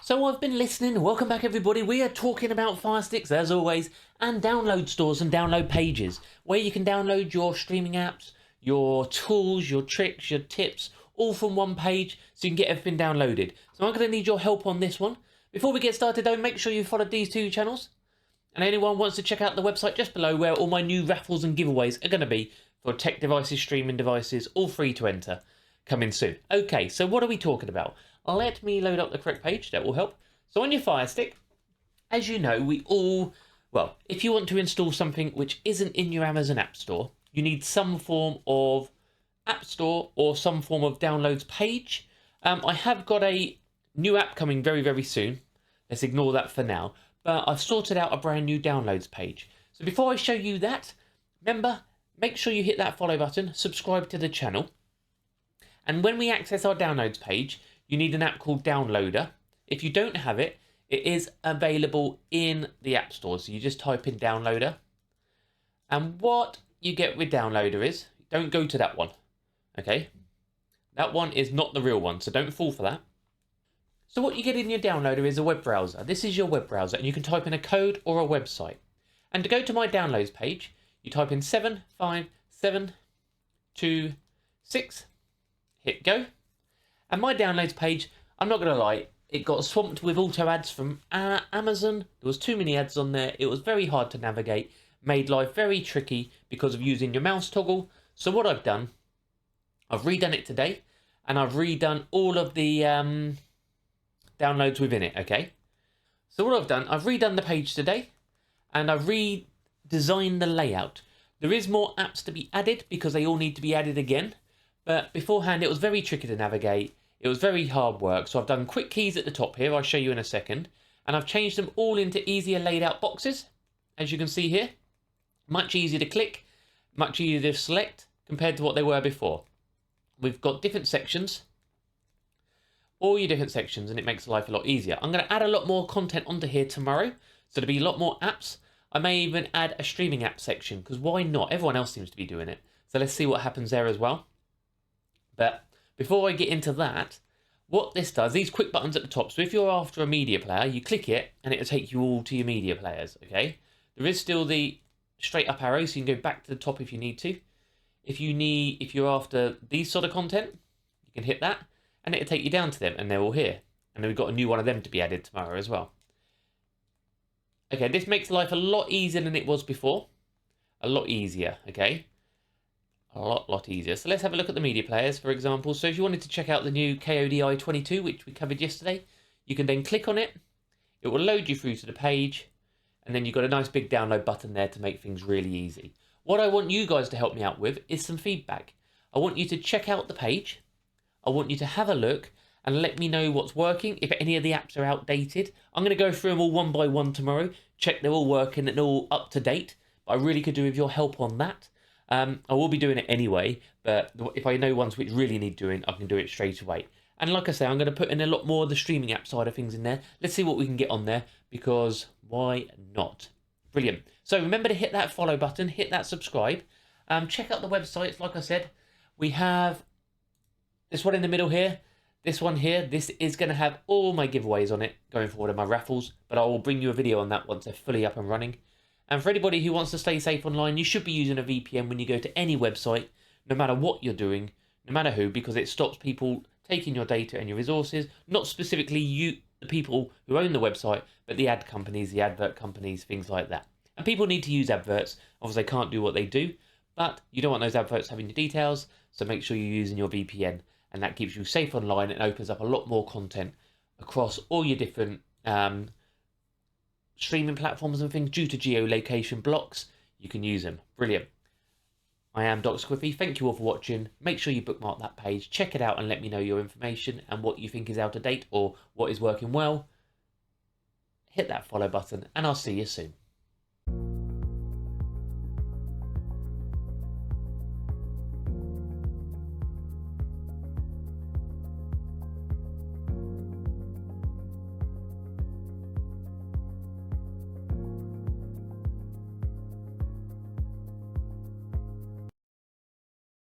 So I've been listening. Welcome back, everybody. We are talking about Firesticks, as always, and download stores and download pages, where you can download your streaming apps, your tools, your tricks, your tips, all from one page, so you can get everything downloaded. So I'm going to need your help on this one. Before we get started, though, make sure you follow these two channels. And anyone wants to check out the website just below, where all my new raffles and giveaways are going to be for tech devices, streaming devices, all free to enter, coming soon. Okay, so what are we talking about? Let me load up the correct page, that will help. So on your Firestick, as you know, if you want to install something which isn't in your Amazon App Store, you need some form of App Store or some form of downloads page. I have got a new app coming very, very soon. Let's ignore that for now. But I've sorted out a brand new downloads page. So before I show you that, remember, make sure you hit that follow button, subscribe to the channel. And when we access our downloads page, you need an app called Downloader. If you don't have it, it is available in the App Store. So you just type in Downloader. And what you get with Downloader is, don't go to that one, okay? That one is not the real one, so don't fall for that. So what you get in your Downloader is a web browser. This is your web browser, and you can type in a code or a website. And to go to my downloads page, you type in 75726, hit go. And my downloads page, I'm not going to lie, it got swamped with auto ads from Amazon. There was too many ads on there. It was very hard to navigate, made life very tricky because of using your mouse toggle. So what I've done, I've redone it today, and I've redone all of the downloads within it, okay? So what I've done, I've redone the page today, and I've redesigned the layout. There is more apps to be added because they all need to be added again. But beforehand, it was very tricky to navigate. It was very hard work. So I've done quick keys at the top here. I'll show you in a second. And I've changed them all into easier laid out boxes, as you can see here. Much easier to click, much easier to select compared to what they were before. We've got different sections, all your different sections, and it makes life a lot easier. I'm going to add a lot more content onto here tomorrow. So there'll be a lot more apps. I may even add a streaming app section, because why not? Everyone else seems to be doing it. So let's see what happens there as well. But before I get into that, what this does, these quick buttons at the top. So if you're after a media player, you click it and it'll take you all to your media players, okay? There is still the straight up arrow, so you can go back to the top if you need to. If you're after these sort of content, you can hit that and it'll take you down to them, and they're all here. And then we've got a new one of them to be added tomorrow as well. Okay, this makes life a lot easier than it was before. A lot easier, okay? A lot easier. So let's have a look at the media players, for example. So if you wanted to check out the new KODI 22, which we covered yesterday, you can then click on it. It will load you through to the page, and then you've got a nice big download button there to make things really easy. What I want you guys to help me out with is some feedback. I want you to check out the page. I want you to have a look and let me know what's working, if any of the apps are outdated. I'm going to go through them all one by one tomorrow, check they're all working and all up to date. But I really could do with your help on that. I will be doing it anyway, but if I know ones which really need doing, I can do it straight away. And like I say, I'm going to put in a lot more of the streaming app side of things in there. Let's see what we can get on there, because why not? Brilliant. So remember to hit that follow button, hit that subscribe. Check out the websites. Like I said, we have this one in the middle here. This one here, this is going to have all my giveaways on it going forward and my raffles, but I will bring you a video on that once they're fully up and running. And for anybody who wants to stay safe online, you should be using a VPN when you go to any website, no matter what you're doing, no matter who, because it stops people taking your data and your resources, not specifically you, the people who own the website, but the ad companies, the advert companies, things like that. And people need to use adverts. Obviously, they can't do what they do, but you don't want those adverts having your details, so make sure you're using your VPN, and that keeps you safe online and opens up a lot more content across all your different streaming platforms and things. Due to geolocation blocks, you can use them. Brilliant. I am Dr. Squiffy. Thank you all for watching. Make sure you bookmark that page, check it out, and let me know your information and what you think is out of date or what is working well. Hit that follow button, and I'll see you soon.